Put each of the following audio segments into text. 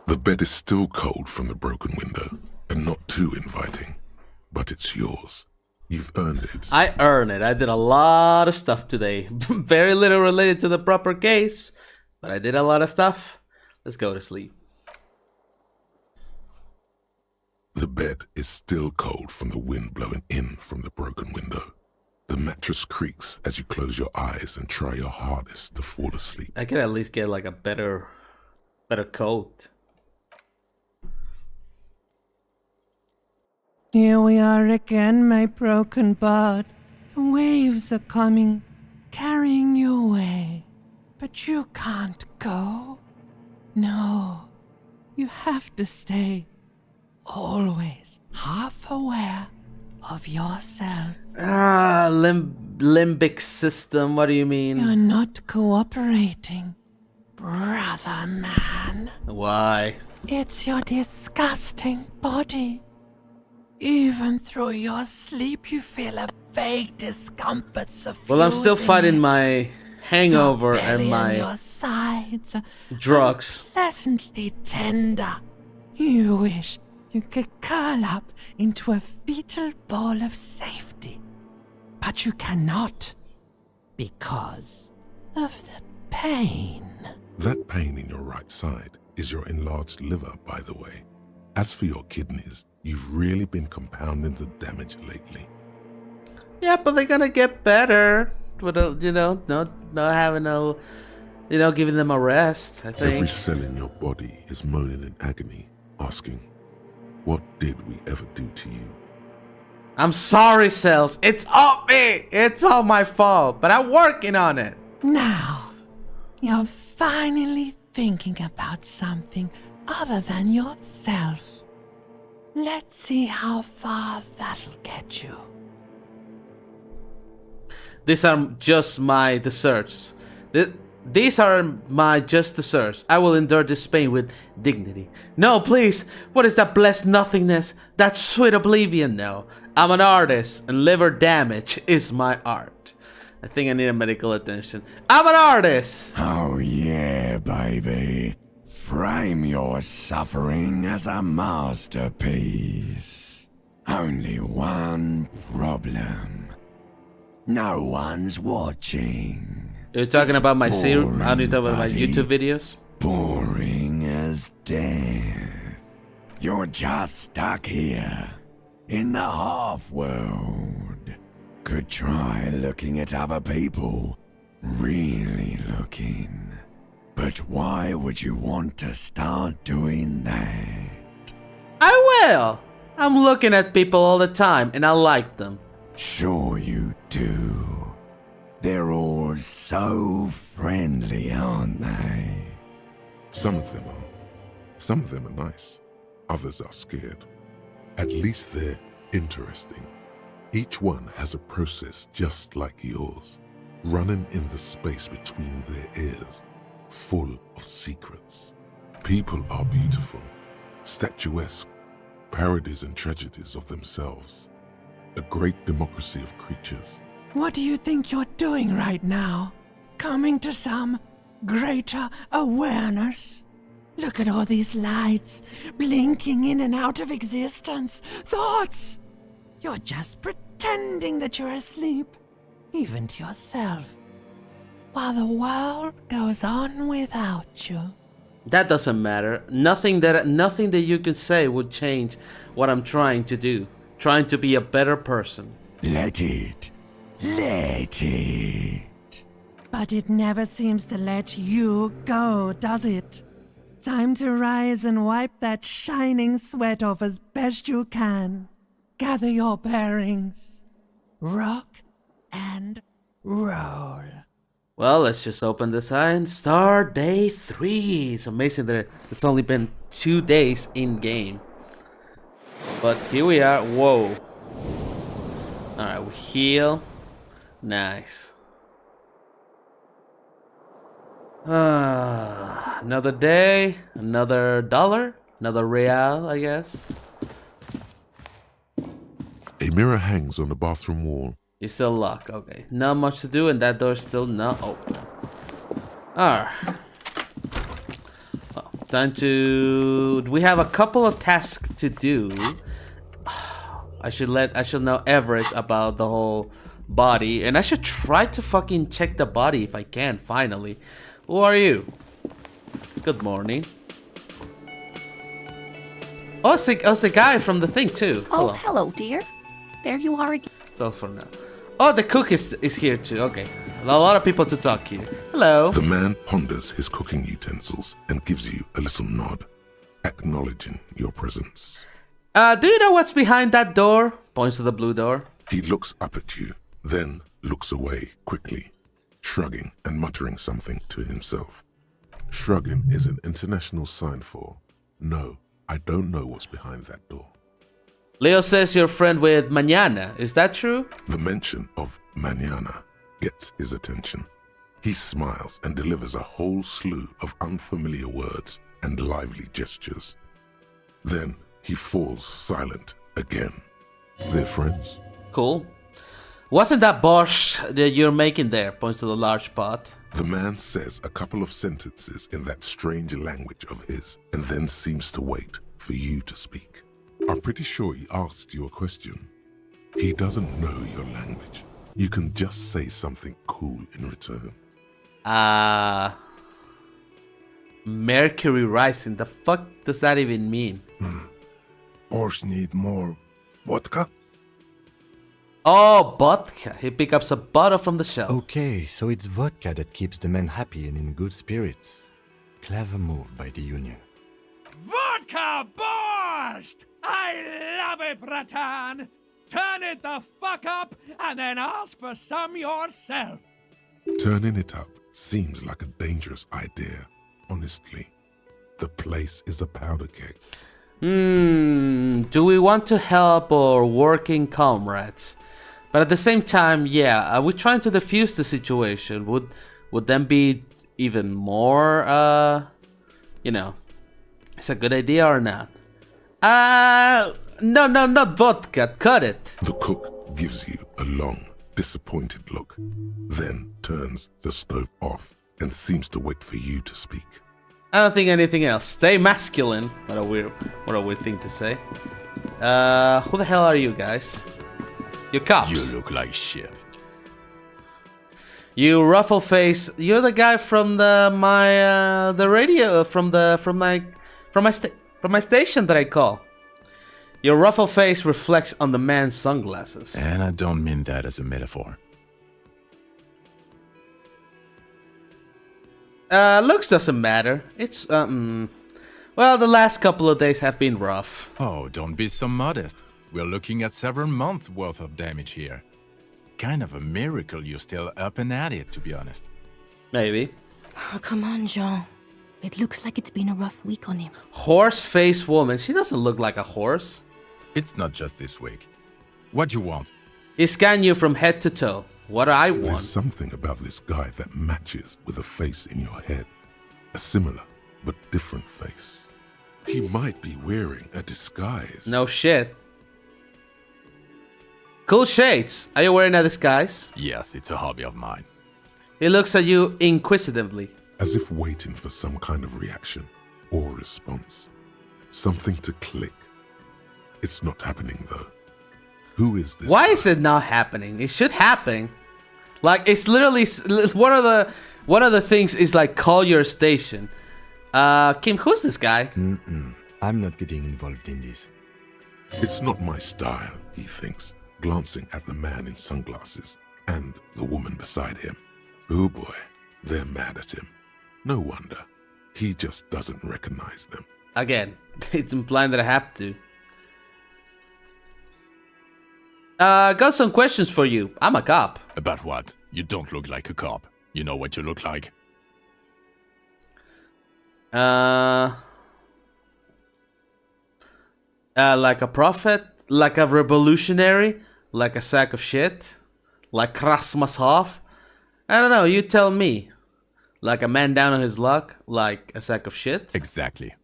The bed is still cold from the broken window, and not too inviting, but it's yours. You've earned it. I earned it. I did a lot of stuff today. Very little related to the proper case, but I did a lot of stuff. Let's go to sleep. The bed is still cold from the wind blowing in from the broken window. The mattress creaks as you close your eyes and try your hardest to fall asleep. I could at least get like a better coat. Here we are again, my broken bird. The waves are coming, carrying you away. But you can't go. No, you have to stay. Always half aware of yourself. Limbic system, what do you mean? You're not cooperating, brother man. Why? It's your disgusting body. Even through your sleep, you feel a vague discomfort suffusing. Well, I'm still fighting my hangover your belly and your my sides drugs. are pleasantly tender. You wish you could curl up into a fetal ball of safety, but you cannot because of the pain. That pain in your right side is your enlarged liver, by the way. As for your kidneys, you've really been compounding the damage lately. Yeah, but they're gonna get better with a, not having a, giving them a rest. I think. Every cell in your body is moaning in agony, asking, what did we ever do to you? I'm sorry, cells. It's all me. It's all my fault. But I'm working on it. Now, you're finally thinking about something other than yourself. Let's see how far that'll get you. These are just my desserts. These are my just desserts. I will endure this pain with dignity. No, please. What is that blessed nothingness? That sweet oblivion? No. I'm an artist, and liver damage is my art. I think I need a medical attention. I'm an artist! Oh yeah, baby. Frame your suffering as a masterpiece. Only one problem. No one's watching. You're talking about my series? Are you talking about my buddy. YouTube videos? Boring as death. You're just stuck here, in the half-world. Could try looking at other people. Really looking. But why would you want to start doing that? I will! I'm looking at people all the time, and I like them. Sure you do. They're all so friendly, aren't they? Some of them are. Some of them are nice. Others are scared. At least they're interesting. Each one has a process just like yours, running in the space between their ears, full of secrets. People are beautiful, statuesque, parodies and tragedies of themselves. A great democracy of creatures. What do you think you're doing right now? Coming to some greater awareness? Look at all these lights, blinking in and out of existence. Thoughts! You're just pretending that you're asleep, even to yourself, while the world goes on without you. That doesn't matter. Nothing that you can say would change what I'm trying to do. Trying to be a better person. Let it. Let it. But it never seems to let you go, does it? Time to rise and wipe that shining sweat off as best you can. Gather your bearings. Rock and roll. Well, let's just open this eye and start day 3. It's amazing that it's only been 2 days in game. But here we are. Whoa. Alright, we heal. Nice. Another day. Another dollar. Another real, I guess. A mirror hangs on the bathroom wall. You're still locked. Okay. Not much to do, and that door's still not open. Alright. Oh, Time to... We have a couple of tasks to do. I should know Everett about the whole body. And I should try to fucking check the body if I can, finally. Who are you? Good morning. Oh, it's the guy from the thing, too. Oh, hello, dear. There you are again. Well, for now. Oh, the cook is here, too. Okay. A lot of people to talk here. Hello. The man ponders his cooking utensils and gives you a little nod, acknowledging your presence. Do you know what's behind that door? Points to the blue door. He looks up at you, then looks away quickly, shrugging and muttering something to himself. Shrugging is an international sign for, no, I don't know what's behind that door. Leo says you're friend with Mañana. Is that true? The mention of mañana gets his attention. He smiles and delivers a whole slew of unfamiliar words and lively gestures. Then he falls silent again. They're friends. Cool. Wasn't that borscht that you're making there? Points to the large pot. The man says a couple of sentences in that strange language of his and then seems to wait for you to speak. I'm pretty sure he asked you a question. He doesn't know your language. You can just say something cool in return. Mercury rising. The fuck does that even mean? Borscht need more vodka? Oh, vodka. He picks up a bottle from the shelf. Okay, so it's vodka that keeps the men happy and in good spirits. Clever move by the Union. Vodka borscht! I love it, Bratan! Turn it the fuck up and then ask for some yourself. Turning it up seems like a dangerous idea, honestly. The place is a powder keg. Do we want to help our working comrades? But at the same time, yeah, are we trying to defuse the situation? Would then be even more, it's a good idea or not? No, not vodka. Cut it. The cook gives you a long, disappointed look, then turns the stove off and seems to wait for you to speak. I don't think anything else. Stay masculine. What a weird thing to say. Who the hell are you guys? You're cops. You look like shit. You ruffle face. You're the guy from the radio from my station that I call. Your ruffle face reflects on the man's sunglasses. And I don't mean that as a metaphor. Looks doesn't matter. It's well, the last couple of days have been rough. Oh, don't be so modest. We're looking at several months worth of damage here. Kind of a miracle you're still up and at it, to be honest. Maybe. Oh, come on, Jean. It looks like it's been a rough week on him. Horse-faced woman. She doesn't look like a horse. It's not just this week. What you want? He scanned you from head to toe. What I want. There's something about this guy that matches with a face in your head. A similar but different face. He might be wearing a disguise. No shit. Cool shades. Are you wearing a disguise? Yes, it's a hobby of mine. He looks at you inquisitively. As if waiting for some kind of reaction or response. Something to click. It's not happening though. Who is this Why guy? is it not happening? It should happen. Like, it's literally one of the things is like call your station. Kim, who's this guy? I'm not getting involved in this. It's not my style, he thinks, glancing at the man in sunglasses and the woman beside him. Oh boy, they're mad at him. No wonder. He just doesn't recognize them. Again, it's implying that I have to. Got some questions for you. I'm a cop. About what? You don't look like a cop. You know what you look like? Like a prophet? Like a revolutionary? Like a sack of shit? Like Krasmasov? I don't know, you tell me. Like a man down on his luck? Like a sack of shit? Exactly.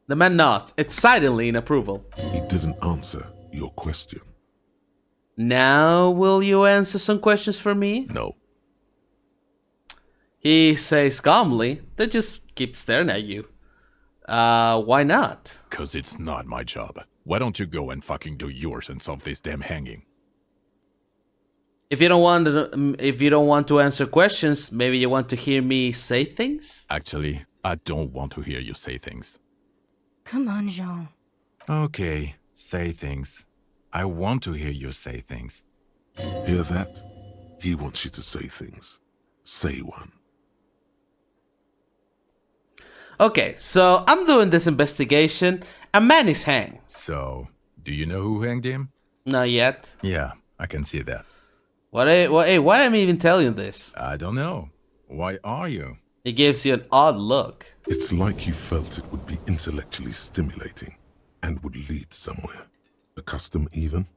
The man nods, excitedly in approval. He didn't answer your question. Now will you answer some questions for me? No. He says calmly. They just keep staring at you. Why not? 'Cause it's not my job. Why don't you go and fucking do yours and solve this damn hanging? If you don't want to answer questions, maybe you want to hear me say things? Actually, I don't want to hear you say things. Come on, Jean. Okay, say things. I want to hear you say things. Hear that? He wants you to say things. Say one. Okay, so I'm doing this investigation. A man is hanged. So, do you know who hanged him? Not yet. Yeah, I can see that. Why am I even telling you this? I don't know. Why are you? It gives you an odd look. It's like you felt it would be intellectually stimulating and would lead somewhere. A custom even?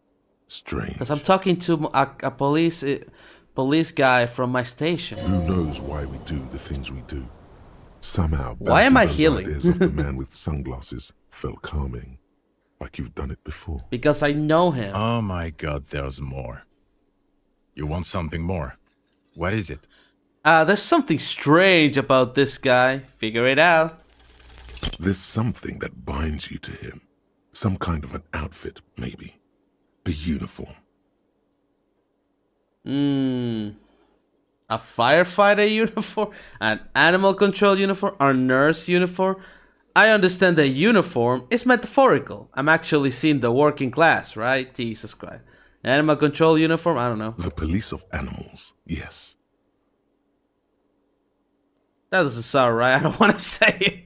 Strange. Because I'm talking to a police guy from my station. Who knows why we do the things we do? Somehow, Why am I those healing? ideas of the man with sunglasses felt calming, like you've done it before. Because I know him. Oh my god, there's more. You want something more? What is it? There's something strange about this guy. Figure it out. There's something that binds you to him. Some kind of an outfit, maybe. A uniform. A firefighter uniform? An animal control uniform? A nurse uniform? I understand that uniform is metaphorical. I'm actually seeing the working class, right? Jesus Christ. Animal control uniform? I don't know. The police of animals, yes. That doesn't sound right. I don't want to say it.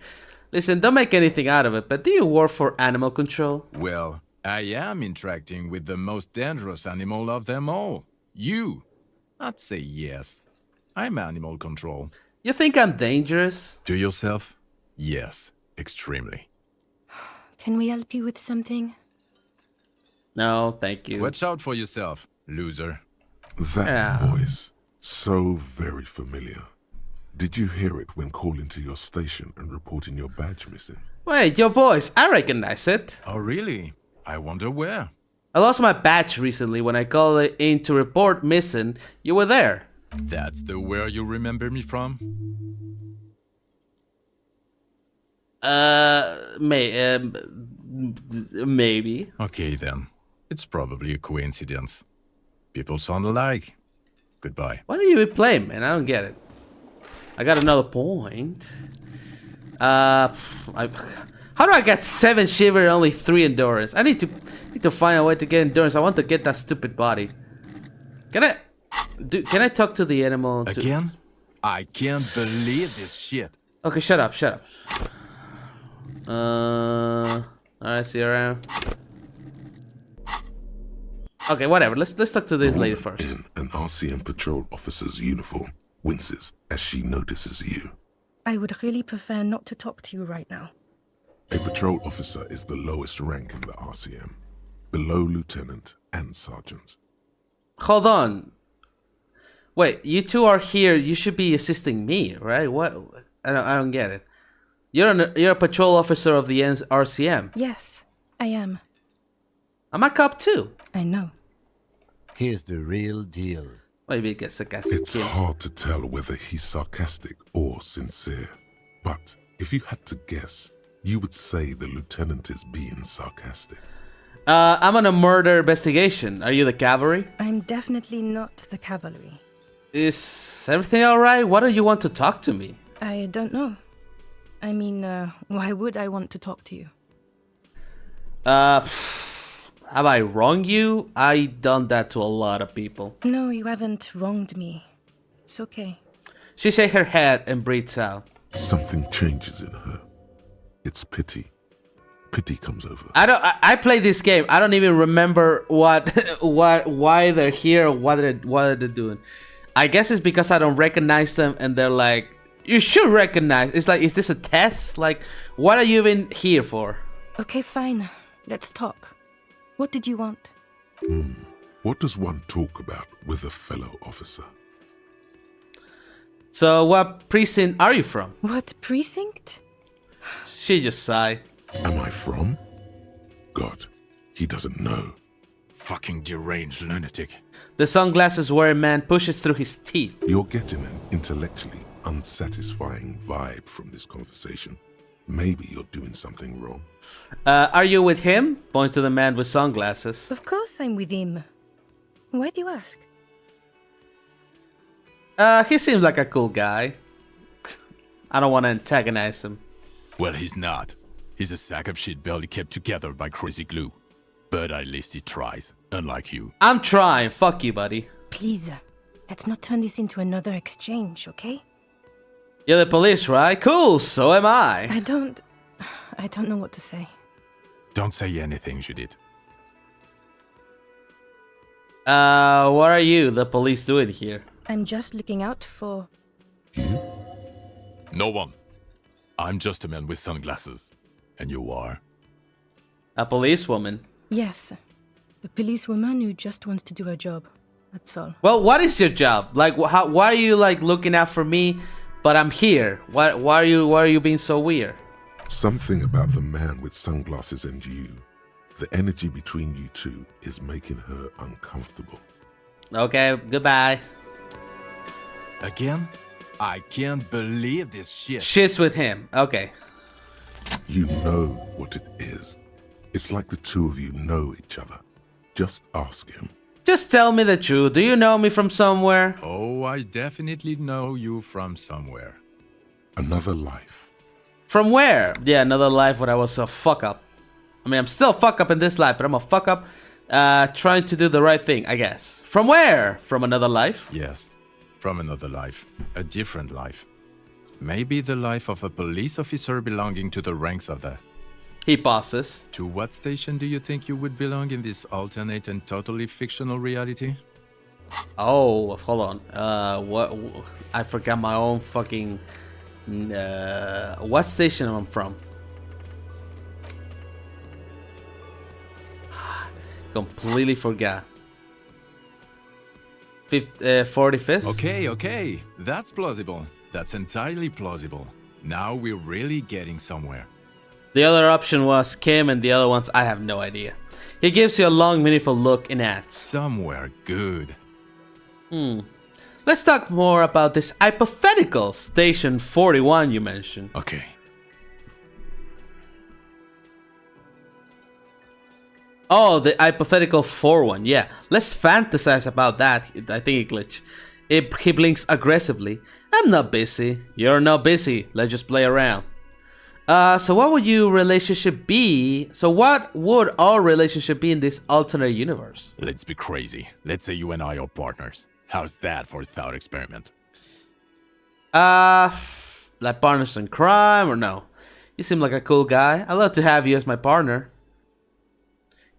Listen, don't make anything out of it, but do you work for animal control? Well, I am interacting with the most dangerous animal of them all. You. I'd say yes. I'm animal control. You think I'm dangerous? To yourself? Yes, extremely. Can we help you with something? No, thank you. Watch out for yourself, loser. That Yeah. voice, so very familiar. Did you hear it when calling to your station and reporting your badge missing? Wait, your voice. I recognize it. Oh, really? I wonder where. I lost my badge recently when I called it in to report missing. You were there. That's the where you remember me from? Maybe. Okay, then. It's probably a coincidence. People sound alike. Goodbye. Why do you even play, man? I don't get it. I got another point. How do I get 7 shiver and only 3 endurance? I need to find a way to get endurance. I want to get that stupid body. Can I talk to the animal? Again? I can't believe this shit. Okay, shut up. Alright, see you around. Okay, whatever. Let's talk to this lady first. In an RCM patrol officer's uniform winces as she notices you. I would really prefer not to talk to you right now. A patrol officer is the lowest rank in the RCM, below lieutenant and sergeant. Hold on. Wait, you two are here. You should be assisting me, right? What? I don't get it. You're a patrol officer of the RCM. Yes, I am. I'm a cop too. I know. Here's the real deal. Maybe it gets sarcastic. It's hard to tell whether he's sarcastic or sincere. But if you had to guess, you would say the lieutenant is being sarcastic. I'm on a murder investigation. Are you the cavalry? I'm definitely not the cavalry. Is everything alright? Why do you want to talk to me? I don't know. I mean, why would I want to talk to you? Have I wronged you? I done that to a lot of people. No, you haven't wronged me. It's okay. She shakes her head and breathes out. Something changes in her. It's pity. Pity comes over. I play this game. I don't even remember why they're here, what they're doing. I guess it's because I don't recognize them, and they're like, you should recognize. It's like, is this a test? Like, what are you even here for? Okay, fine. Let's talk. What did you want? What does one talk about with a fellow officer? So, what precinct are you from? What precinct? She just sighed. Am I from? God, he doesn't know. Fucking deranged lunatic. The sunglasses wearing man pushes through his teeth. You're getting an intellectually unsatisfying vibe from this conversation. Maybe you're doing something wrong. Are you with him? Points to the man with sunglasses. Of course I'm with him. Why do you ask? He seems like a cool guy. I don't want to antagonize him. Well, he's not. He's a sack of shit barely kept together by crazy glue. But at least he tries, unlike you. I'm trying. Fuck you, buddy. Please, let's not turn this into another exchange, okay? You're the police, right? Cool, so am I. I don't know what to say. Don't say anything, Judith. What are you, the police, doing here? I'm just looking out for... No one. I'm just a man with sunglasses. And you are? A policewoman. Yes, a policewoman who just wants to do her job. That's all. Well, what is your job? Like, why are you like looking out for me, but I'm here? Why are you being so weird? Something about the man with sunglasses and you. The energy between you two is making her uncomfortable. Okay, goodbye. Again? I can't believe this shit. Shit's with him. Okay. You know what it is. It's like the two of you know each other. Just ask him. Just tell me the truth. Do you know me from somewhere? Oh, I definitely know you from somewhere. Another life. From where? Yeah, another life where I was a fuck up. I mean, I'm still a fuck up in this life, but I'm a fuck up trying to do the right thing, I guess. From where? From another life? Yes, from another life. A different life. Maybe the life of a police officer belonging to the ranks of the... He pauses. To what station do you think you would belong in this alternate and totally fictional reality? Oh, hold on. What? I forgot my own fucking... what station am I from? Completely forgot. 45th? Okay. That's plausible. That's entirely plausible. Now we're really getting somewhere. The other option was Kim, and the other ones I have no idea. He gives you a long, meaningful look in ads. Somewhere good. Let's talk more about this hypothetical Station 41 you mentioned. Okay. Oh, the hypothetical 4 one. Yeah, let's fantasize about that. I think it glitched. He blinks aggressively. I'm not busy. You're not busy. Let's just play around. So what would your relationship be? So what would our relationship be in this alternate universe? Let's be crazy. Let's say you and I are partners. How's that for a thought experiment? Like partners in crime or no? You seem like a cool guy. I'd love to have you as my partner.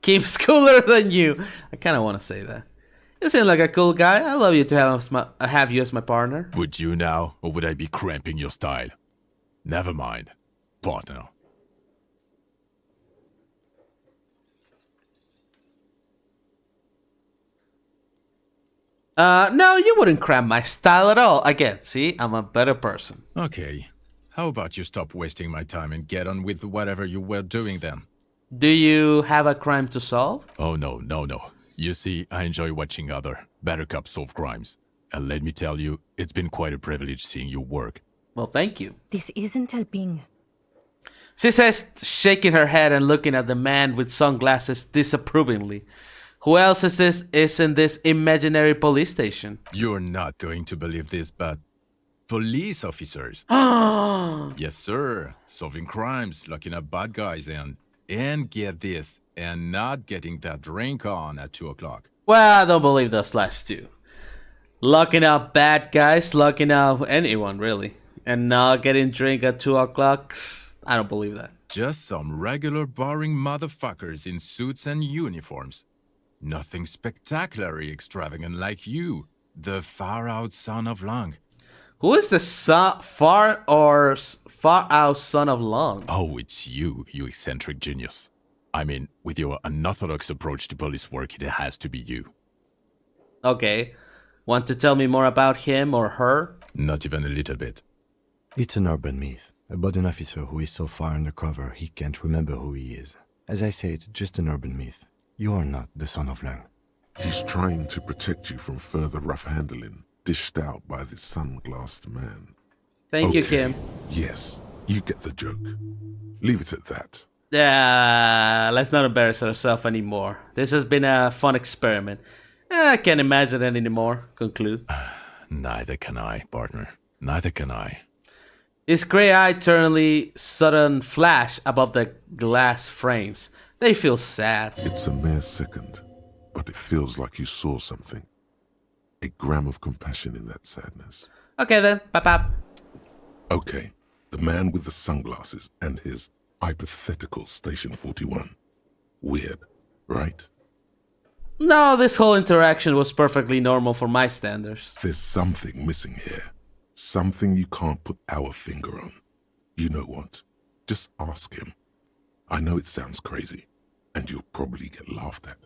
Kim's cooler than you. I kind of want to say that. You seem like a cool guy. I'd love you to have you as my partner. Would you now, or would I be cramping your style? Never mind. Partner. No, you wouldn't cramp my style at all. Again, see, I'm a better person. Okay. How about you stop wasting my time and get on with whatever you were doing then? Do you have a crime to solve? Oh, no. You see, I enjoy watching other better cops solve crimes. And let me tell you, it's been quite a privilege seeing you work. Well, thank you. This isn't helping. She says, shaking her head and looking at the man with sunglasses disapprovingly. Who else is in this imaginary police station? You're not going to believe this, but police officers. Yes, sir. Solving crimes, locking up bad guys, and get this, and not getting that drink on at 2 o'clock. Well, I don't believe those last two. Locking up bad guys, locking up anyone, really. And not getting drink at 2 o'clock? I don't believe that. Just some regular boring motherfuckers in suits and uniforms. Nothing spectacularly extravagant like you, the far-out son of Long. Who is the far-out son of Long? Oh, it's you eccentric genius. I mean, with your unorthodox approach to police work, it has to be you. Okay. Want to tell me more about him or her? Not even a little bit. It's an urban myth about an officer who is so far undercover he can't remember who he is. As I said, just an urban myth. You're not the son of Lang. He's trying to protect you from further rough handling, dished out by this sunglassed man. Thank you, Kim. Yes, You get the joke. Leave it at that. Yeah, let's not embarrass ourselves anymore. This has been a fun experiment. I can't imagine it anymore. Conclude. Neither can I, partner. Neither can I. His gray eye turnly sudden flash above the glass frames. They feel sad. It's a mere second, but it feels like you saw something. A gram of compassion in that sadness. Okay then, bye. Okay, the man with the sunglasses and his hypothetical Station 41. Weird, right? No, this whole interaction was perfectly normal for my standards. There's something missing here. Something you can't put our finger on. You know what? Just ask him. I know it sounds crazy, and you'll probably get laughed at.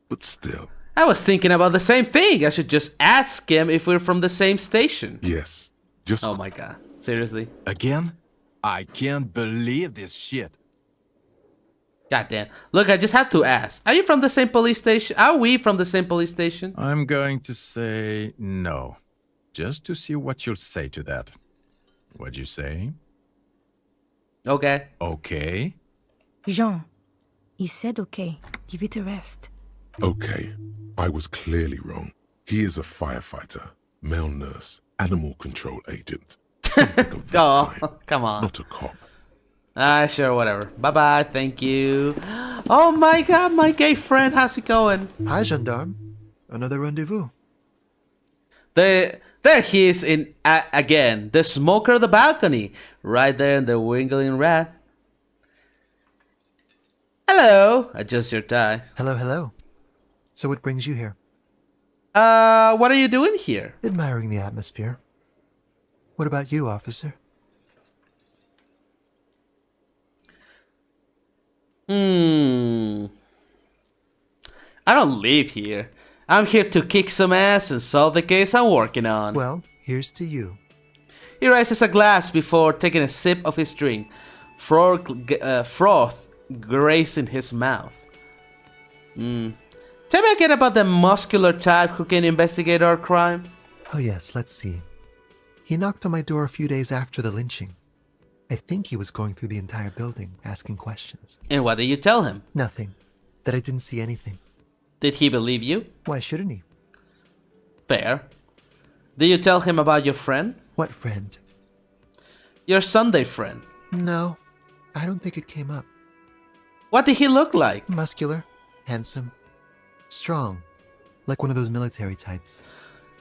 But still. I was thinking about the same thing. I should just ask him if we're from the same station. Yes, just... Oh my god. Seriously? Again? I can't believe this shit. God damn. Look, I just have to ask. Are you from the same police station? Are we from the same police station? I'm going to say no. Just to see what you'll say to that. What'd you say? Okay. Okay. Jean, he said okay. Give it a rest. Okay, I was clearly wrong. He is a firefighter, male nurse, animal control agent. Something of that Oh, kind. come on. Not a cop. Sure, whatever. Bye-bye, thank you. Oh my god, my gay friend, how's it going? Hi, gendarme. Another rendezvous. There he is in, again, the smoker of the balcony. Right there in the wiggling rat. Hello. Adjust your tie. Hello, hello. So what brings you here? What are you doing here? Admiring the atmosphere. What about you, officer? I don't live here. I'm here to kick some ass and solve the case I'm working on. Well, here's to you. He raises a glass before taking a sip of his drink, froth grazing his mouth. Tell me again about the muscular type who can investigate our crime. Oh yes, let's see. He knocked on my door a few days after the lynching. I think he was going through the entire building, asking questions. And what did you tell him? Nothing. That I didn't see anything. Did he believe you? Why shouldn't he? Fair. Did you tell him about your friend? What friend? Your Sunday friend. No, I don't think it came up. What did he look like? Muscular, handsome, strong, like one of those military types.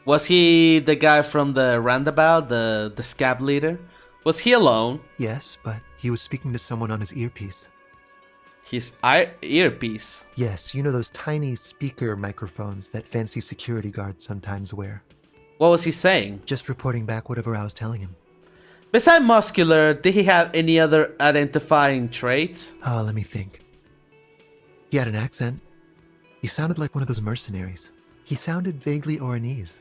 Was he the guy from the roundabout, the scab leader? Was he alone? Yes, but he was speaking to someone on his earpiece. His earpiece? Yes, you know those tiny speaker microphones that fancy security guards sometimes wear. What was he saying? Just reporting back whatever I was telling him. Besides muscular, did he have any other identifying traits? Oh, let me think. He had an accent. He sounded like one of those mercenaries. He sounded vaguely Oranese.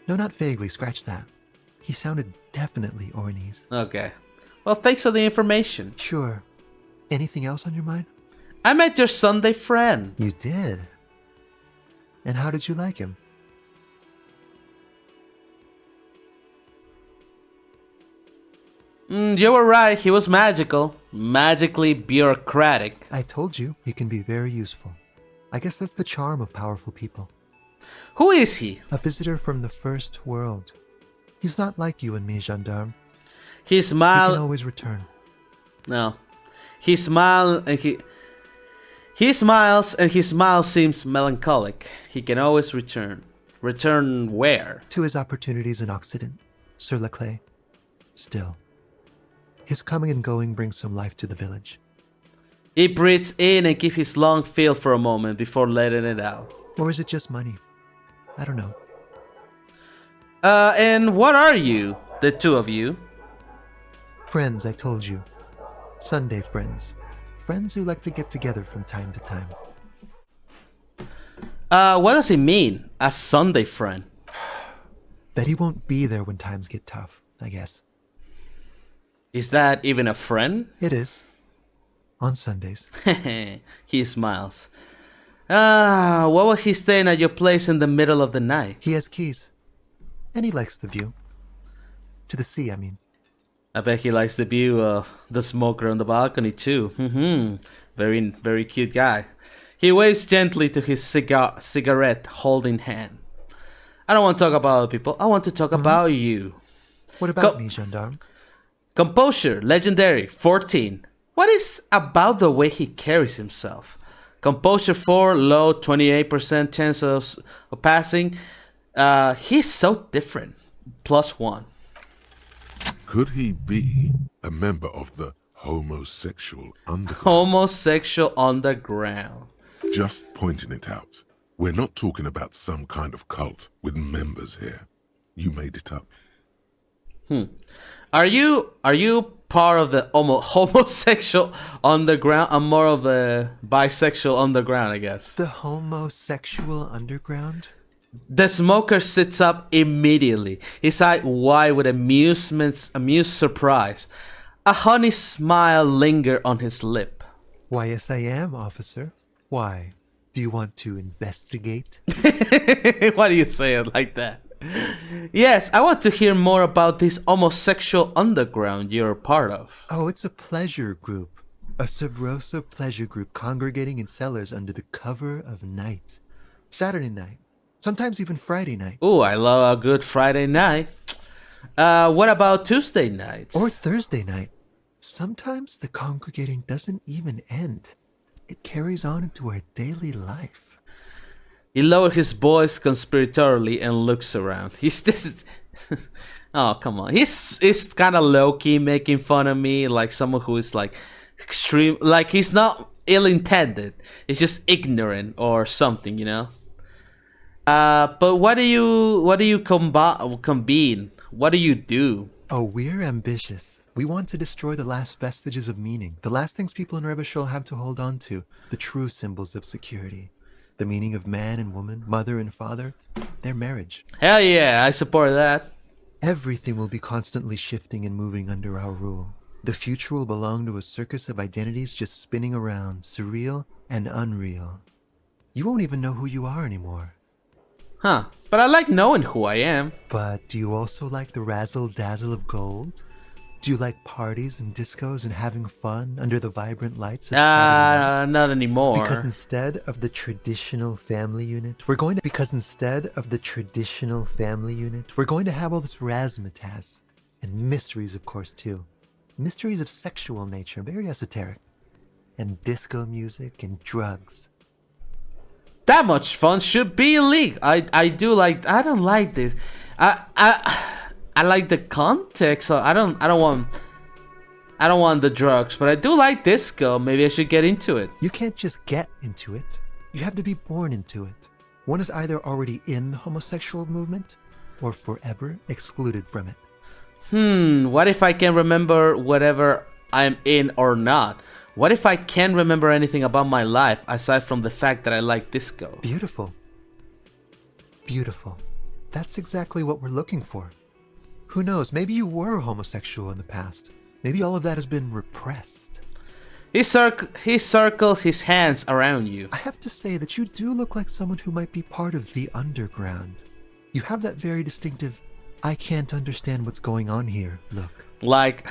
No, not vaguely, scratch that. He sounded definitely Oranese. Okay. Well, thanks for the information. Sure. Anything else on your mind? I met your Sunday friend. You did? And how did you like him? You were right, he was magical. Magically bureaucratic. I told you, he can be very useful. I guess that's the charm of powerful people. Who is he? A visitor from the first world. He's not like you and me, gendarme. He He can smiled. always return. No. He smiled and he smiles and his smile seems melancholic. He can always return. Return where? To his opportunities in Occident, sur la clé. Still, his coming and going brings some life to the village. He breathes in and keeps his lung filled for a moment before letting it out. Or is it just money? I don't know. And what are you? The two of you? Friends, I told you. Sunday friends. Friends who like to get together from time to time. What does it mean? A Sunday friend? That he won't be there when times get tough, I guess. Is that even a friend? It is. On Sundays. He smiles. What was he staying at your place in the middle of the night? He has keys. And he likes the view. To the sea, I mean. I bet he likes the view of the smoker on the balcony too. Very, very cute guy. He waves gently to his cigarette holding hand. I don't want to talk about other people. I want to talk about you. What about me, gendarme? Composure, legendary, 14. What is about the way he carries himself? Composure 4, low, 28% chance of passing. He's so different. +1. Could he be a member of the Homo-sexual underground? Homo-sexual underground. Just pointing it out. We're not talking about some kind of cult with members here. You made it up. Are you part of the homosexual underground? I'm more of the bisexual underground, I guess. The homosexual underground? The smoker sits up immediately, his eye wide with amused surprise. A honey smile lingers on his lip. Why, yes, I am, officer. Why? Do you want to investigate? Why do you say it like that? Yes, I want to hear more about this homosexual underground you're a part of. Oh, it's a pleasure group. A sub rosa pleasure group congregating in cellars under the cover of night. Saturday night. Sometimes even Friday night. Ooh, I love a good Friday night. What about Tuesday nights? Or Thursday night. Sometimes the congregating doesn't even end. It carries on into our daily life. He lowers his voice conspiratorially and looks around. Oh, come on. He's kind of low-key making fun of me, like someone who is like extreme, like he's not ill-intended. He's just ignorant or something, you know? But what do you convene? What do you do? Oh, we're ambitious. We want to destroy the last vestiges of meaning, the last things people in Rebishul have to hold on to, the true symbols of security, the meaning of man and woman, mother and father, their marriage. Hell yeah, I support that. Everything will be constantly shifting and moving under our rule. The future will belong to a circus of identities just spinning around, surreal and unreal. You won't even know who you are anymore. Huh, but I like knowing who I am. But do you also like the razzle-dazzle of gold? Do you like parties and discos and having fun under the vibrant lights of Saturday night? Not anymore. Because instead of the traditional family unit, we're going to have all this razzmatazz. And mysteries, of course, too. Mysteries of sexual nature, very esoteric. And disco music and drugs. That much fun should be illegal. I don't like this. I like the context. So I don't want the drugs, but I do like disco. Maybe I should get into it. You can't just get into it. You have to be born into it. One is either already in the homosexual movement or forever excluded from it. What if I can remember whatever I'm in or not? What if I can't remember anything about my life aside from the fact that I like disco? Beautiful. Beautiful. That's exactly what we're looking for. Who knows, maybe you were homosexual in the past. Maybe all of that has been repressed. He circles his hands around you. I have to say that you do look like someone who might be part of the underground. You have that very distinctive, I can't understand what's going on here look. Like,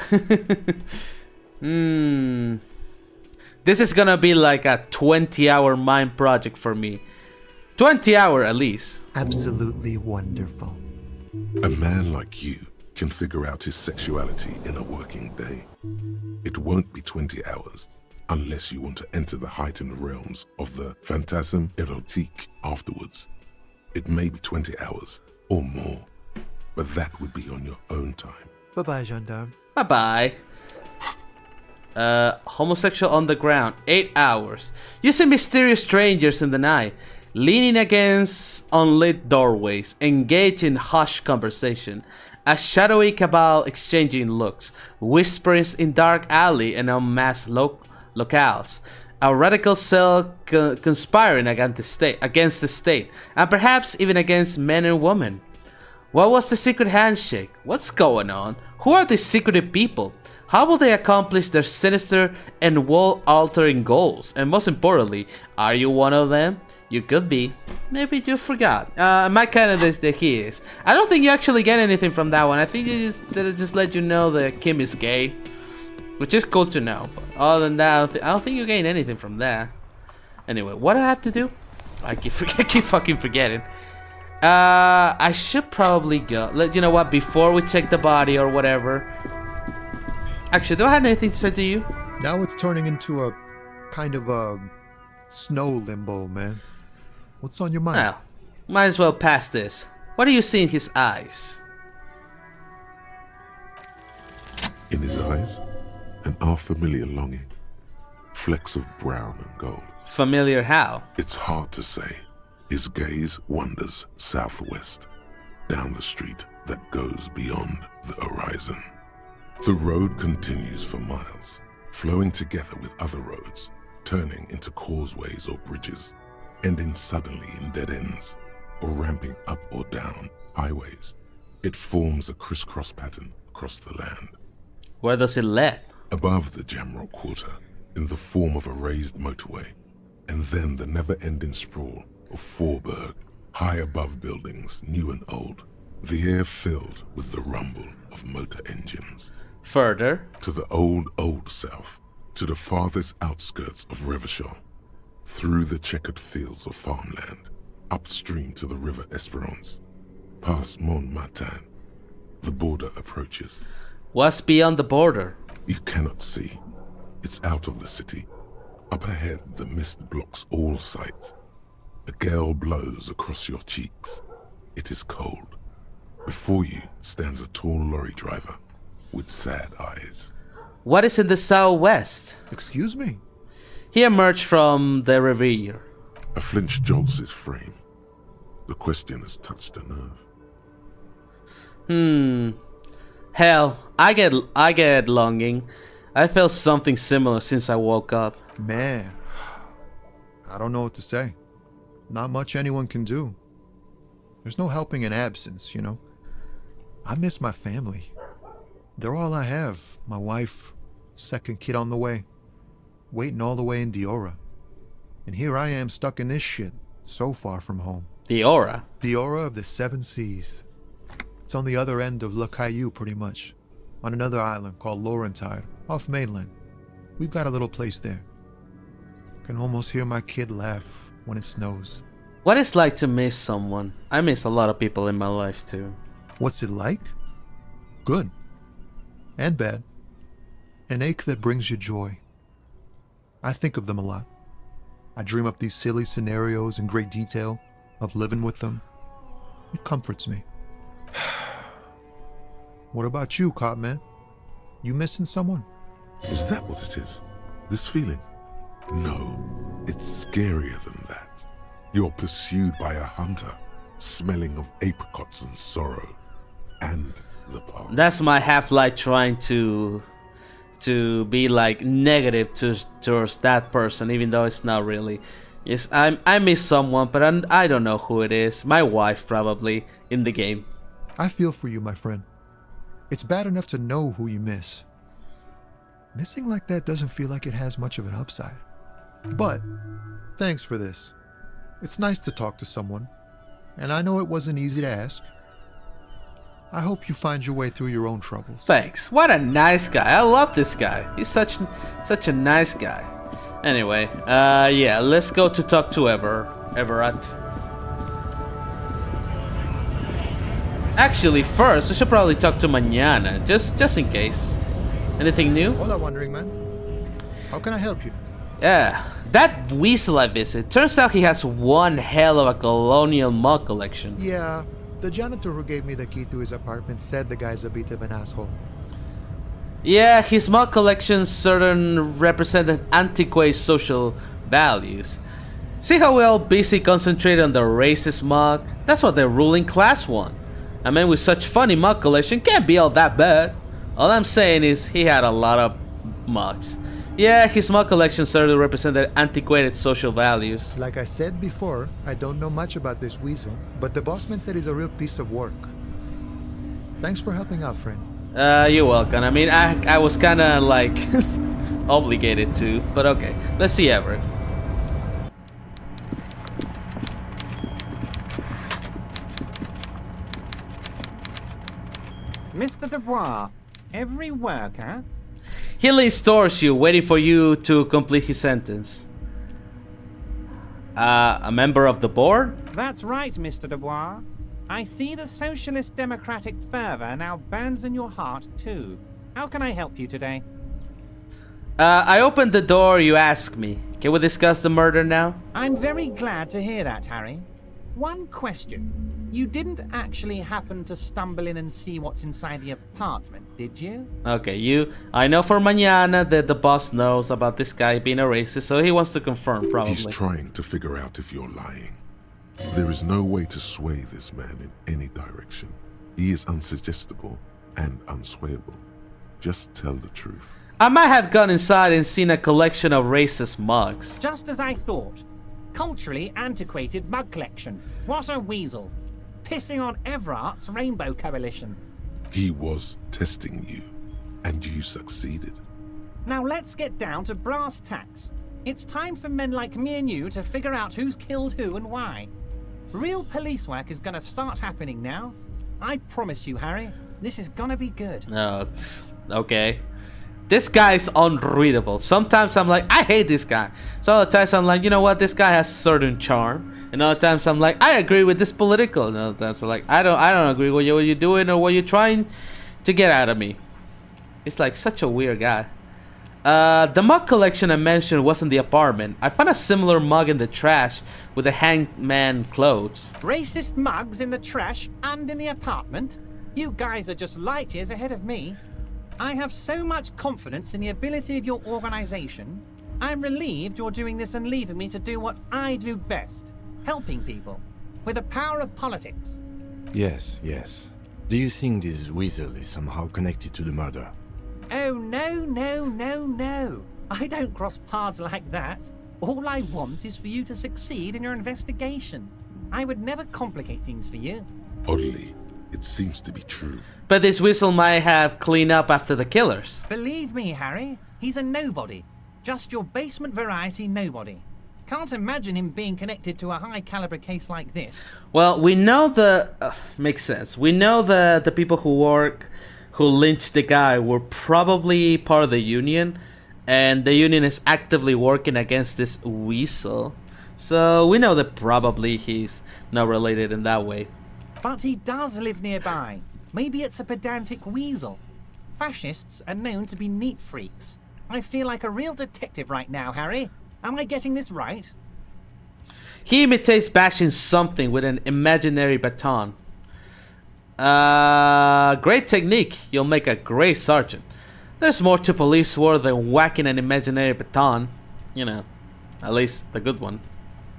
This is gonna be like a 20-hour mind project for me. 20 hours at least. Absolutely wonderful. A man like you can figure out his sexuality in a working day. It won't be 20 hours unless you want to enter the heightened realms of the phantasm erotique afterwards. It may be 20 hours or more, but that would be on your own time. Bye-bye, gendarme. Bye-bye. Homosexual underground, 8 hours. You see mysterious strangers in the night, leaning against unlit doorways, engaged in hushed conversation. A shadowy cabal exchanging looks, whisperings in dark alley and unmasked locales. A radical cell conspiring against the state, and perhaps even against men and women. What was the secret handshake? What's going on? Who are these secretive people? How will they accomplish their sinister and world-altering goals? And most importantly, are you one of them? You could be. Maybe you forgot. My candidate that he is. I don't think you actually get anything from that one. I think they just let you know that Kim is gay, which is cool to know. But other than that, I don't think you gain anything from that. Anyway, what do I have to do? I keep fucking forgetting. I should probably go. You know what? Before we check the body or whatever. Actually, do I have anything to say to you? Now it's turning into a kind of a snow limbo, man. What's on your mind? Well, might as well pass this. What do you see in his eyes? In his eyes, an unfamiliar longing. Flecks of brown and gold. Familiar how? It's hard to say. His gaze wanders southwest, down the street that goes beyond the horizon. The road continues for miles, flowing together with other roads, turning into causeways or bridges, ending suddenly in dead ends, or ramping up or down highways. It forms a crisscross pattern across the land. Where does it lead? Above the Jamrock Quarter, in the form of a raised motorway, and then the never-ending sprawl of Forburg, high above buildings, new and old, the air filled with the rumble of motor engines. Further. To the old south, to the farthest outskirts of Revershaw, through the checkered fields of farmland, upstream to the river Esperance, past Montmartin, the border approaches. What's beyond the border? You cannot see. It's out of the city. Up ahead, the mist blocks all sight. A gale blows across your cheeks. It is cold. Before you stands a tall lorry driver with sad eyes. What is in the southwest? Excuse me? He emerged from the Riviera. A flinch jolts his frame. The question has touched a nerve. Hell, I get longing. I felt something similar since I woke up. Man, I don't know what to say. Not much anyone can do. There's no helping in absence, you know. I miss my family. They're all I have. My wife, second kid on the way, waiting all the way in Diora. And here I am stuck in this shit, so far from home. Diora? Diora of the Seven Seas. It's on the other end of Le Caillou, pretty much. On another island called Laurentide, off mainland. We've got a little place there. Can almost hear my kid laugh when it snows. What it's like to miss someone? I miss a lot of people in my life too. What's it like? Good. And bad. An ache that brings you joy. I think of them a lot. I dream up these silly scenarios in great detail of living with them. It comforts me. What about you, Cop Man? You missing someone? Is that what it is? This feeling? No, it's scarier than that. You're pursued by a hunter, smelling of apricots and sorrow, and the past. That's my half-life trying to be like negative towards that person, even though it's not really. Yes, I miss someone, but I don't know who it is. My wife, probably, in the game. I feel for you, my friend. It's bad enough to know who you miss. Missing like that doesn't feel like it has much of an upside. But, thanks for this. It's nice to talk to someone, and I know it wasn't easy to ask. I hope you find your way through your own troubles. Thanks. What a nice guy. I love this guy. He's such a nice guy. Anyway, yeah, let's go to talk to Everett. Actually, first, we should probably talk to Mañana, just in case. Anything new? Hola, Wandering Man. How can I help you? Yeah, that weasel I visit. Turns out he has one hell of a colonial mug collection. Yeah, the janitor who gave me the key to his apartment said the guy's a bit of an asshole. Yeah, his mug collection certain represented antiquated social values. See how we all busy concentrated on the racist mug? That's what the ruling class want. A man with such funny mug collection can't be all that bad. All I'm saying is he had a lot of mugs. Yeah, his mug collection certainly represented antiquated social values. Like I said before, I don't know much about this weasel, but the bossman said he's a real piece of work. Thanks for helping out, friend. You're welcome. I mean, I was kinda like obligated to, but okay. Let's see Everett. Mr. Dubois, every worker... He leans towards you, waiting for you to complete his sentence. A member of the board? That's right, Mr. Dubois. I see the socialist democratic fervor now burns in your heart, too. How can I help you today? I opened the door, you ask me. Can we discuss the murder now? I'm very glad to hear that, Harry. One question. You didn't actually happen to stumble in and see what's inside the apartment, did you? Okay, I know for mañana that the boss knows about this guy being a racist, so he wants to confirm, probably. He's trying to figure out if you're lying. There is no way to sway this man in any direction. He is unsuggestible and unswayable. Just tell the truth. I might have gone inside and seen a collection of racist mugs. Just as I thought. Culturally antiquated mug collection. What a weasel. Pissing on Everart's Rainbow Coalition. He was testing you, and you succeeded. Now let's get down to brass tacks. It's time for men like me and you to figure out who's killed who and why. Real police work is gonna start happening now. I promise you, Harry, this is gonna be good. No, okay. This guy's unreadable. Sometimes I'm like, I hate this guy. Some other times I'm like, you know what, this guy has a certain charm. And other times I'm like, I agree with this political. And other times I'm like, I don't agree with what you're doing or what you're trying to get out of me. It's like such a weird guy. The mug collection I mentioned was in the apartment. I found a similar mug in the trash with the hangman clothes. Racist mugs in the trash and in the apartment? You guys are just light years ahead of me. I have so much confidence in the ability of your organization. I'm relieved you're doing this and leaving me to do what I do best. Helping people. With the power of politics. Yes, yes. Do you think this weasel is somehow connected to the murder? Oh, no. I don't cross paths like that. All I want is for you to succeed in your investigation. I would never complicate things for you. Oddly, it seems to be true. But this whistle might have cleaned up after the killers. Believe me, Harry, he's a nobody. Just your basement variety nobody. Can't imagine him being connected to a high-caliber case like this. Well, we know makes sense. We know the people who lynched the guy were probably part of the union. And the union is actively working against this weasel. So we know that probably he's not related in that way. But he does live nearby. Maybe it's a pedantic weasel. Fascists are known to be neat freaks. I feel like a real detective right now, Harry. Am I getting this right? He imitates bashing something with an imaginary baton. Great technique. You'll make a great sergeant. There's more to police work than whacking an imaginary baton. You know, at least the good one.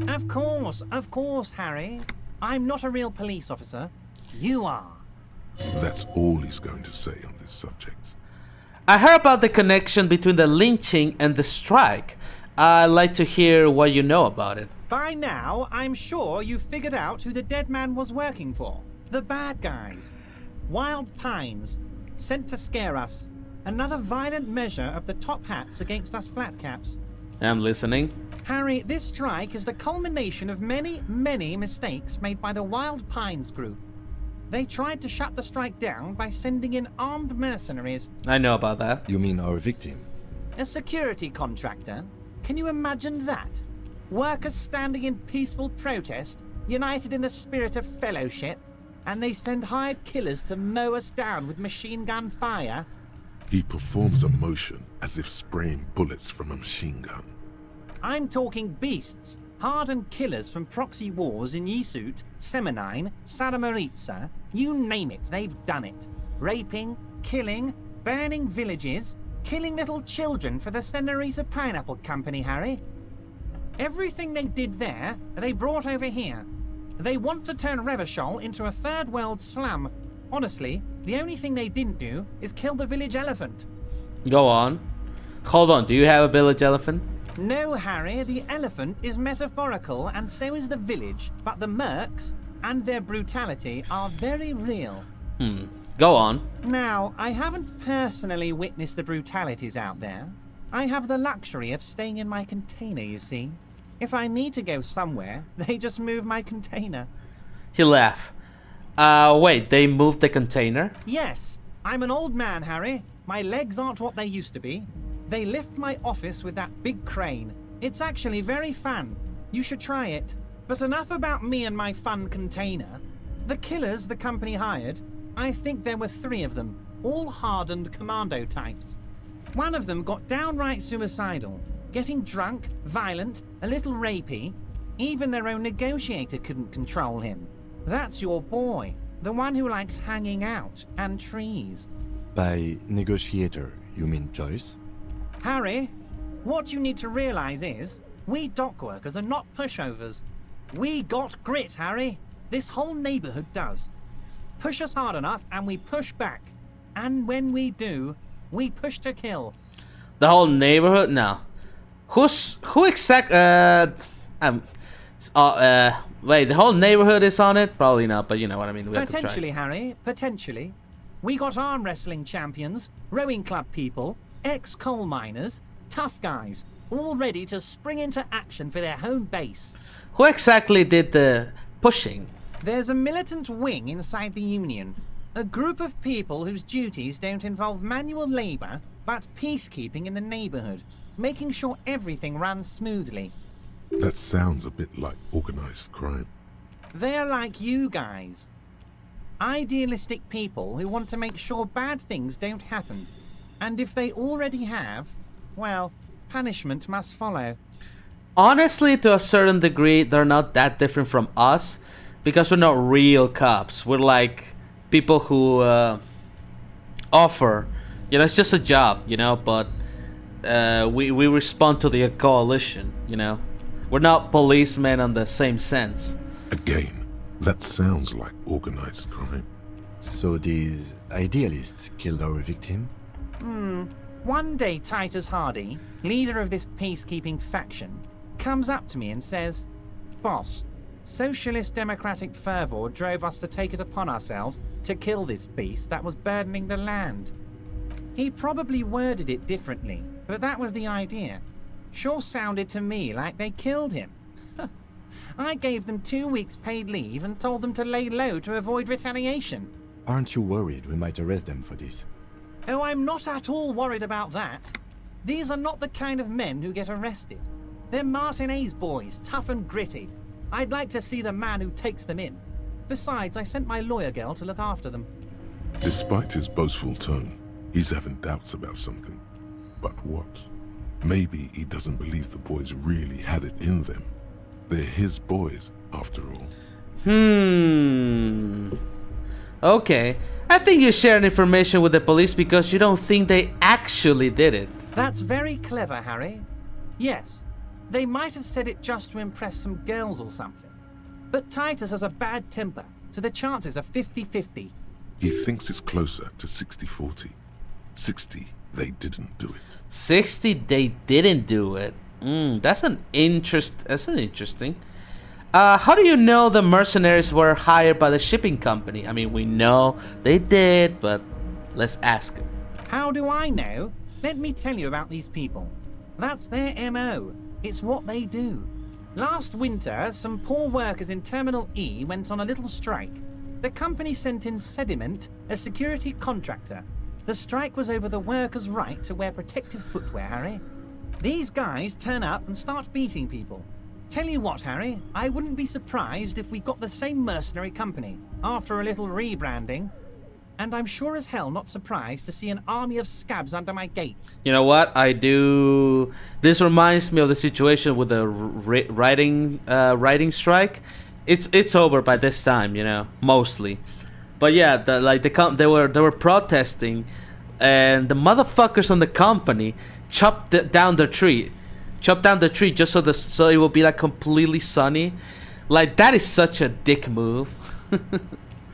Of course, Harry. I'm not a real police officer. You are. That's all he's going to say on this subject. I heard about the connection between the lynching and the strike. I'd like to hear what you know about it. By now, I'm sure you've figured out who the dead man was working for. The bad guys. Wild Pines. Sent to scare us. Another violent measure of the top hats against us flatcaps. I'm listening. Harry, this strike is the culmination of many, many mistakes made by the Wild Pines group. They tried to shut the strike down by sending in armed mercenaries. I know about that. You mean our victim? A security contractor? Can you imagine that? Workers standing in peaceful protest, united in the spirit of fellowship, and they send hired killers to mow us down with machine gun fire? He performs a motion as if spraying bullets from a machine gun. I'm talking beasts. Hardened killers from proxy wars in Yisut, Semenine, Saramaritsa, you name it, they've done it. Raping, killing, burning villages, killing little children for the Senorita Pineapple Company, Harry. Everything they did there, they brought over here. They want to turn Revachol into a third world slum. Honestly, the only thing they didn't do is kill the village elephant. Go on. Hold on, do you have a village elephant? No, Harry, the elephant is metaphorical and so is the village, but the mercs and their brutality are very real. Go on. Now, I haven't personally witnessed the brutalities out there. I have the luxury of staying in my container, you see. If I need to go somewhere, they just move my container. He laughed. Wait, they moved the container? Yes, I'm an old man, Harry. My legs aren't what they used to be. They lift my office with that big crane. It's actually very fun. You should try it. But enough about me and my fun container. The killers the company hired, I think there were 3 of them, all hardened commando types. One of them got downright suicidal, getting drunk, violent, a little rapey. Even their own negotiator couldn't control him. That's your boy, the one who likes hanging out and trees. By negotiator, you mean Joyce? Harry, what you need to realize is, we dock workers are not pushovers. We got grit, Harry. This whole neighborhood does. Push us hard enough and we push back. And when we do, we push to kill. The whole neighborhood? No. Who wait, the whole neighborhood is on it? Probably not, but you know what I mean. We have to try. Potentially, Harry, potentially. We got arm wrestling champions, rowing club people, ex-coal miners, tough guys, all ready to spring into action for their home base. Who exactly did the pushing? There's a militant wing inside the Union. A group of people whose duties don't involve manual labor, but peacekeeping in the neighborhood, making sure everything runs smoothly. That sounds a bit like organized crime. They're like you guys. Idealistic people who want to make sure bad things don't happen. And if they already have, well, punishment must follow. Honestly, to a certain degree, they're not that different from us, because we're not real cops. We're like people who offer, you know, it's just a job, you know, but we respond to the coalition, you know. We're not policemen on the same sense. Again, that sounds like organized crime. So these idealists killed our victim? One day Titus Hardy, leader of this peacekeeping faction, comes up to me and says, "Boss, socialist democratic fervor drove us to take it upon ourselves to kill this beast that was burdening the land." He probably worded it differently, but that was the idea. Sure sounded to me like they killed him. I gave them 2 weeks paid leave and told them to lay low to avoid retaliation. Aren't you worried we might arrest them for this? Oh, I'm not at all worried about that. These are not the kind of men who get arrested. They're Martinez boys, tough and gritty. I'd like to see the man who takes them in. Besides, I sent my lawyer girl to look after them. Despite his boastful tone, he's having doubts about something. But what? Maybe he doesn't believe the boys really had it in them. They're his boys, after all. Okay. I think you're sharing information with the police because you don't think they actually did it. That's very clever, Harry. Yes, they might have said it just to impress some girls or something. But Titus has a bad temper, so the chances are 50-50. He thinks it's closer to 60-40. 60, they didn't do it. 60, they didn't do it. That's interesting. How do you know the mercenaries were hired by the shipping company? I mean, we know they did, but let's ask them. How do I know? Let me tell you about these people. That's their MO. It's what they do. Last winter, some poor workers in Terminal E went on a little strike. The company sent in Sediment, a security contractor. The strike was over the workers' right to wear protective footwear, Harry. These guys turn up and start beating people. Tell you what, Harry, I wouldn't be surprised if we got the same mercenary company after a little rebranding. And I'm sure as hell not surprised to see an army of scabs under my gates. You know what? I do. This reminds me of the situation with the writing strike. It's over by this time, you know, mostly. But yeah, they were protesting, and the motherfuckers on the company chopped down the tree just so it will be like completely sunny. Like, that is such a dick move.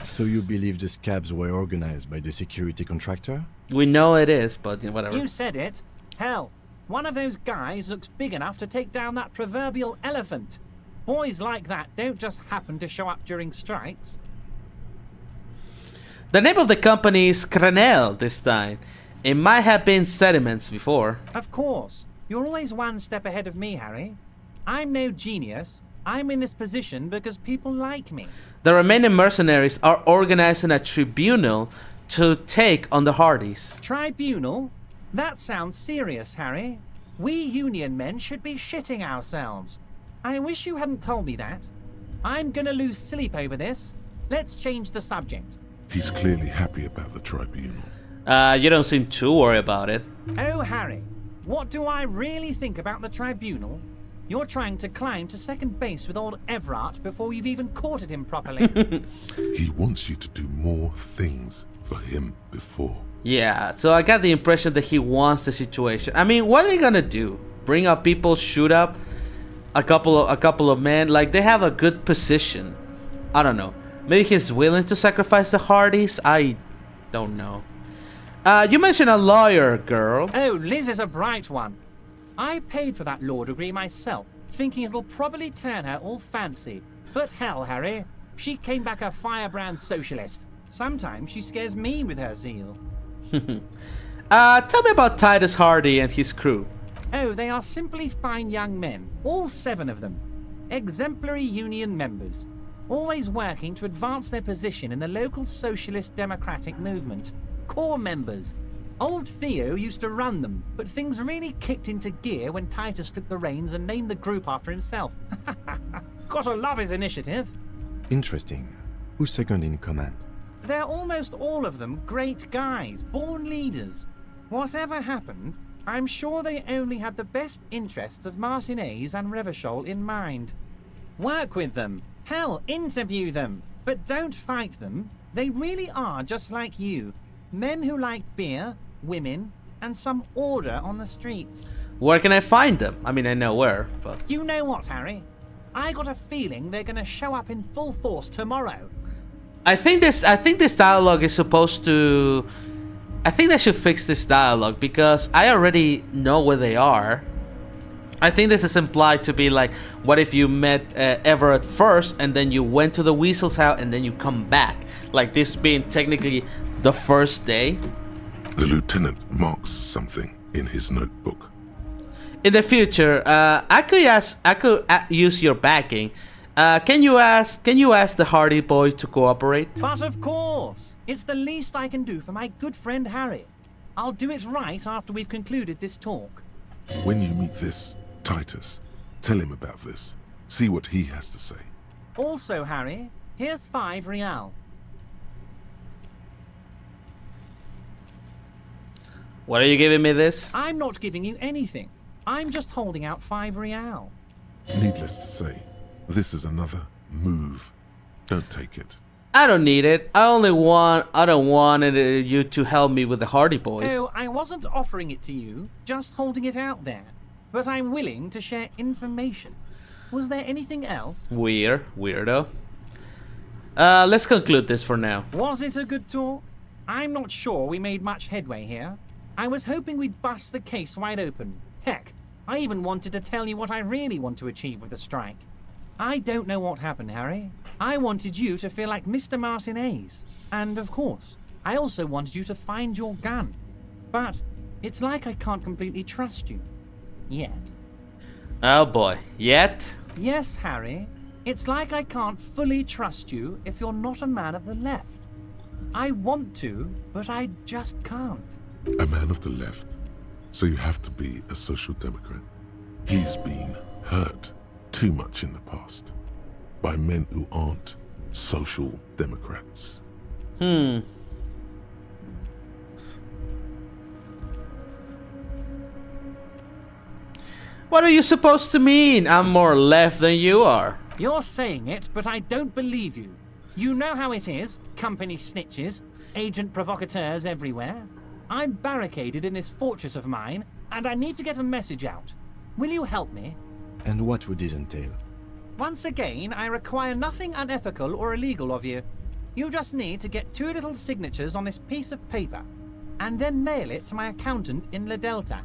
So you believe the scabs were organized by the security contractor? We know it is, but whatever. You said it. Hell, one of those guys looks big enough to take down that proverbial elephant. Boys like that don't just happen to show up during strikes. The name of the company is Crenel this time. It might have been Sediments before. Of course. You're always one step ahead of me, Harry. I'm no genius. I'm in this position because people like me. The remaining mercenaries are organizing a tribunal to take on the Hardys? Tribunal? That sounds serious, Harry. We Union men should be shitting ourselves. I wish you hadn't told me that. I'm gonna lose sleep over this. Let's change the subject. He's clearly happy about the tribunal. You don't seem too worried about it. Oh, Harry, what do I really think about the tribunal? You're trying to climb to second base with old Everard before you've even courted him properly. He wants you to do more things for him before. Yeah, so I got the impression that he wants the situation. I mean, what are they gonna do? Bring up people, shoot up a couple of men? Like, they have a good position. I don't know. Maybe he's willing to sacrifice the Hardys? I don't know. You mentioned a lawyer, girl. Oh, Liz is a bright one. I paid for that law degree myself, thinking it'll probably turn her all fancy. But hell, Harry, she came back a firebrand socialist. Sometimes she scares me with her zeal. Tell me about Titus Hardy and his crew. Oh, they are simply fine young men, all 7 of them. Exemplary union members, always working to advance their position in the local socialist democratic movement. Core members. Old Theo used to run them, but things really kicked into gear when Titus took the reins and named the group after himself. Gotta love his initiative. Interesting. Who's second in command? They're almost all of them great guys, born leaders. Whatever happened, I'm sure they only had the best interests of Martinez and Revachol in mind. Work with them. Hell, interview them. But don't fight them. They really are just like you. Men who like beer, women, and some order on the streets. Where can I find them? I mean, I know where, but... You know what, Harry? I got a feeling they're gonna show up in full force tomorrow. I think this dialogue is supposed to... I think they should fix this dialogue because I already know where they are. I think this is implied to be like, what if you met Everett first and then you went to the Weasel's house and then you come back? Like this being technically the first day. The lieutenant marks something in his notebook. In the future, I could use your backing. Can you ask the Hardy boy to cooperate? But of course, it's the least I can do for my good friend Harry. I'll do it right after we've concluded this talk. When you meet this Titus, tell him about this. See what he has to say. Also, Harry, here's 5 real. What are you giving me this? I'm not giving you anything. I'm just holding out 5 real. Needless to say, this is another move. Don't take it. I don't need it. I don't want you to help me with the Hardy boys. Oh, I wasn't offering it to you, just holding it out there. But I'm willing to share information. Was there anything else? Weirdo. Let's conclude this for now. Was it a good talk? I'm not sure we made much headway here. I was hoping we'd bust the case wide open. Heck, I even wanted to tell you what I really want to achieve with the strike. I don't know what happened, Harry. I wanted you to feel like Mr. Martinez. And of course, I also wanted you to find your gun. But it's like I can't completely trust you. Yet. Oh boy. Yet? Yes, Harry. It's like I can't fully trust you if you're not a man of the left. I want to, but I just can't. A man of the left. So you have to be a social democrat. He's been hurt too much in the past by men who aren't social democrats. What are you supposed to mean? I'm more left than you are. You're saying it, but I don't believe you. You know how it is, company snitches, agent provocateurs everywhere. I'm barricaded in this fortress of mine, and I need to get a message out. Will you help me? And what would this entail? Once again, I require nothing unethical or illegal of you. You just need to get 2 little signatures on this piece of paper, and then mail it to my accountant in La Delta.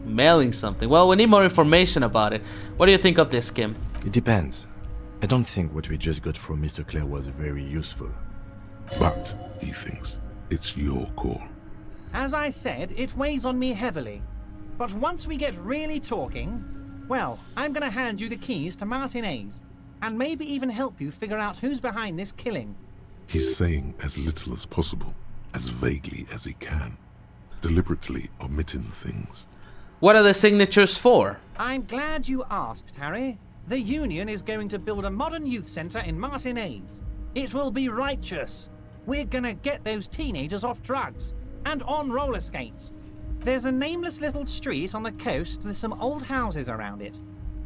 Mailing something. Well, we need more information about it. What do you think of this, Kim? It depends. I don't think what we just got from Mr. Clare was very useful. But, he thinks, it's your call. As I said, it weighs on me heavily. But once we get really talking, well, I'm gonna hand you the keys to Martinez, and maybe even help you figure out who's behind this killing. He's saying as little as possible, as vaguely as he can, deliberately omitting things. What are the signatures for? I'm glad you asked, Harry. The Union is going to build a modern youth centre in Martinez. It will be righteous. We're gonna get those teenagers off drugs and on roller skates. There's a nameless little street on the coast with some old houses around it.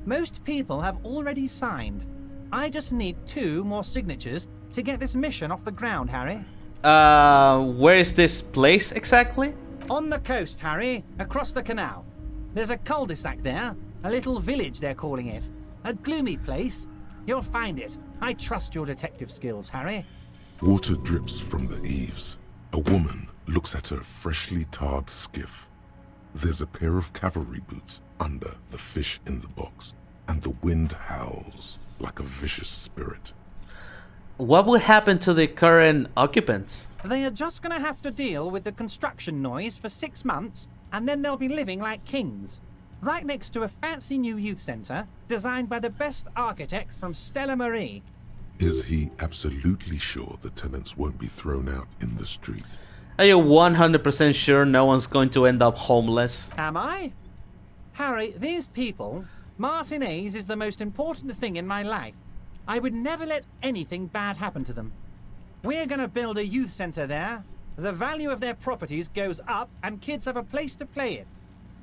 Most people have already signed. I just need 2 more signatures to get this mission off the ground, Harry. Where is this place exactly? On the coast, Harry, across the canal. There's a cul-de-sac there, a little village they're calling it. A gloomy place. You'll find it. I trust your detective skills, Harry. Water drips from the eaves. A woman looks at her freshly tarred skiff. There's a pair of cavalry boots under the fish in the box, and the wind howls like a vicious spirit. What will happen to the current occupants? They are just gonna have to deal with the construction noise for 6 months, and then they'll be living like kings. Right next to a fancy new youth centre, designed by the best architects from Stella Marie. Is he absolutely sure the tenants won't be thrown out in the street? Are you 100% sure no one's going to end up homeless? Am I? Harry, these people, Martinez is the most important thing in my life. I would never let anything bad happen to them. We're gonna build a youth centre there. The value of their properties goes up and kids have a place to play in.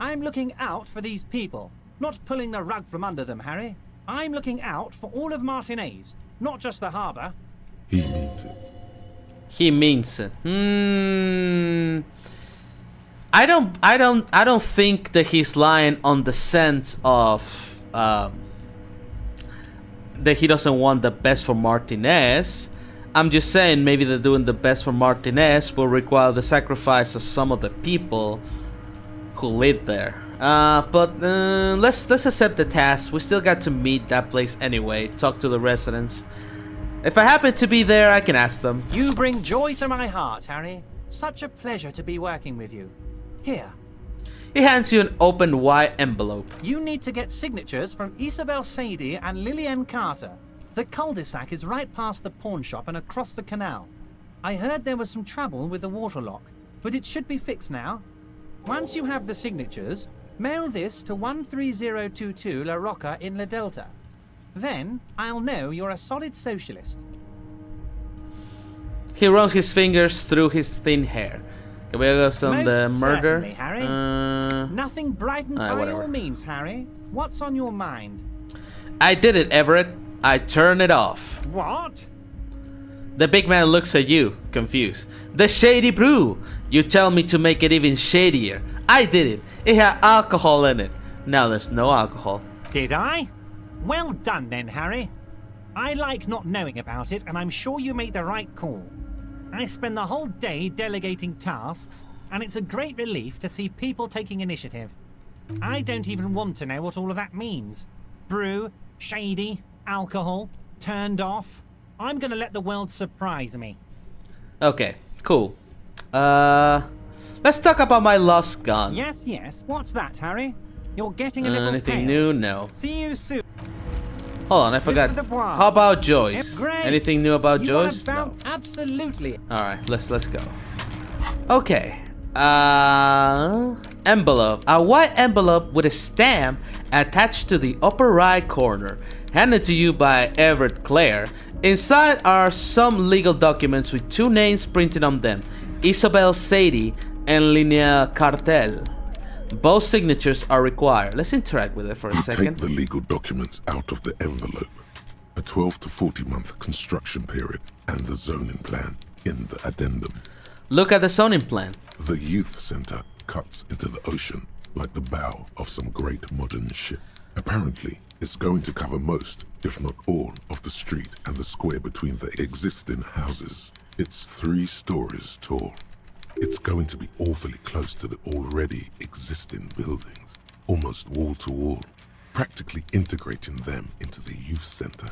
I'm looking out for these people, not pulling the rug from under them, Harry. I'm looking out for all of Martinez, not just the harbour. He means it. He means it. I don't think that he's lying on the sense of that he doesn't want the best for Martinez. I'm just saying maybe that doing the best for Martinez will require the sacrifice of some of the people who live there. But let's accept the task. We still got to meet that place anyway, talk to the residents. If I happen to be there, I can ask them. You bring joy to my heart, Harry. Such a pleasure to be working with you. Here. He hands you an open white envelope. You need to get signatures from Isabel Sadie and Lillian Carter. The cul-de-sac is right past the pawn shop and across the canal. I heard there was some trouble with the water lock, but it should be fixed now. Once you have the signatures, mail this to 13022 La Rocca in La Delta. Then I'll know you're a solid socialist. He runs his fingers through his thin hair. Can we go on the murder? Certainly, Harry. Nothing brightened by whatever. all means, Harry. What's on your mind? I did it, Everett. I turned it off. What? The big man looks at you, confused. The shady brew! You tell me to make it even shadier. I did it. It had alcohol in it. Now there's no alcohol. Did I? Well done then, Harry. I like not knowing about it, and I'm sure you made the right call. I spend the whole day delegating tasks, and it's a great relief to see people taking initiative. I don't even want to know what all of that means. Brew, shady, alcohol, turned off. I'm gonna let the world surprise me. Okay, cool. Let's talk about my lost gun. Yes, yes. What's that, Harry? You're getting a little Anything pale. new? No. See you soon. Hold on, I forgot. Mr. Dubois. How about Joyce? Great. Anything new about You Joyce? are about No. absolutely. Alright, let's go. Okay. Envelope. A white envelope with a stamp attached to the upper right corner. Handed to you by Everett Clare. Inside are some legal documents with 2 names printed on them. Isabel Sadie and Linea Cartel. Both signatures are required. Let's interact with it for a You second. take the legal documents out of the envelope. A 12 to 40 month construction period and the zoning plan in the addendum. Look at the zoning plan. The youth center cuts into the ocean like the bow of some great modern ship. Apparently, it's going to cover most, if not all, of the street and the square between the existing houses. It's 3 stories tall. It's going to be awfully close to the already existing buildings, almost wall to wall, practically integrating them into the youth center.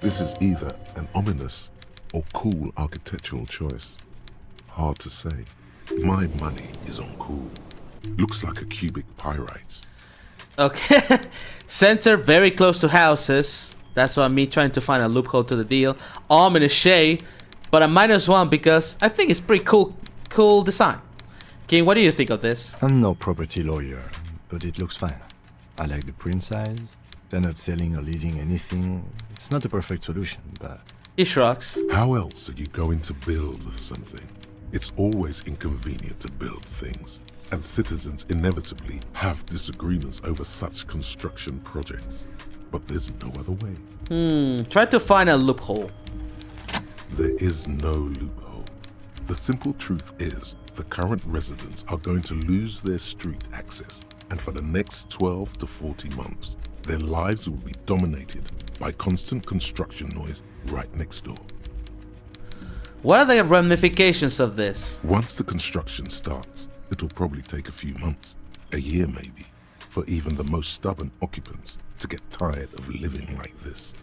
This is either an ominous or cool architectural choice. Hard to say. My money is on cool. Looks like a cubic pyrite. Okay. Center very close to houses. That's why me trying to find a loophole to the deal. Ominous shade. but a -1 because I think it's pretty cool design. King, what do you think of this? I'm no property lawyer, but it looks fine. I like the print size. They're not selling or leasing anything. It's not a perfect solution, but... He shrugs. How else are you going to build something? It's always inconvenient to build things, and citizens inevitably have disagreements over such construction projects. But there's no other way. Try to find a loophole. There is no loophole. The simple truth is the current residents are going to lose their street access, and for the next 12 to 40 months, their lives will be dominated by constant construction noise right next door. What are the ramifications of this? Once the construction starts, it will probably take a few months, a year maybe, for even the most stubborn occupants to get tired of living like this.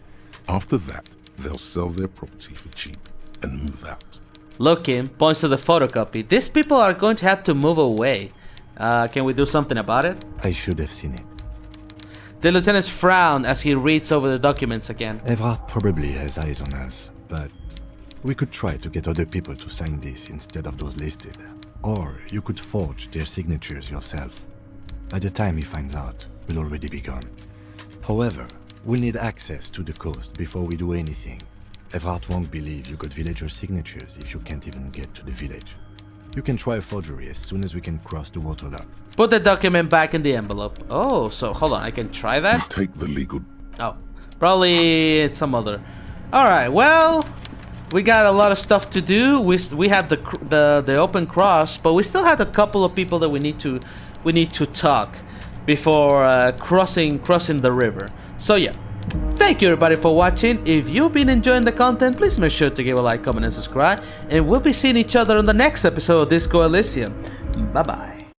After that, they'll sell their property for cheap and move out. Looking points to the photocopy. These people are going to have to move away. Can we do something about it? I should have seen it. The lieutenant frowns as he reads over the documents again. Evrard probably has eyes on us, but we could try to get other people to sign this instead of those listed. Or you could forge their signatures yourself. By the time he finds out, we'll already be gone. However, we'll need access to the coast before we do anything. Evrard won't believe you got villager signatures if you can't even get to the village. You can try a forgery as soon as we can cross the waterlock. Put the document back in the envelope. Oh, so hold on, I can try You that? take the legal... Oh, probably it's some other. Alright, well, we got a lot of stuff to do. We have the open cross, but we still have a couple of people that we need to talk before crossing the river. So yeah, thank you everybody for watching. If you've been enjoying the content, please make sure to give a like, comment, and subscribe. And we'll be seeing each other on the next episode of Disco Elysium. Bye bye.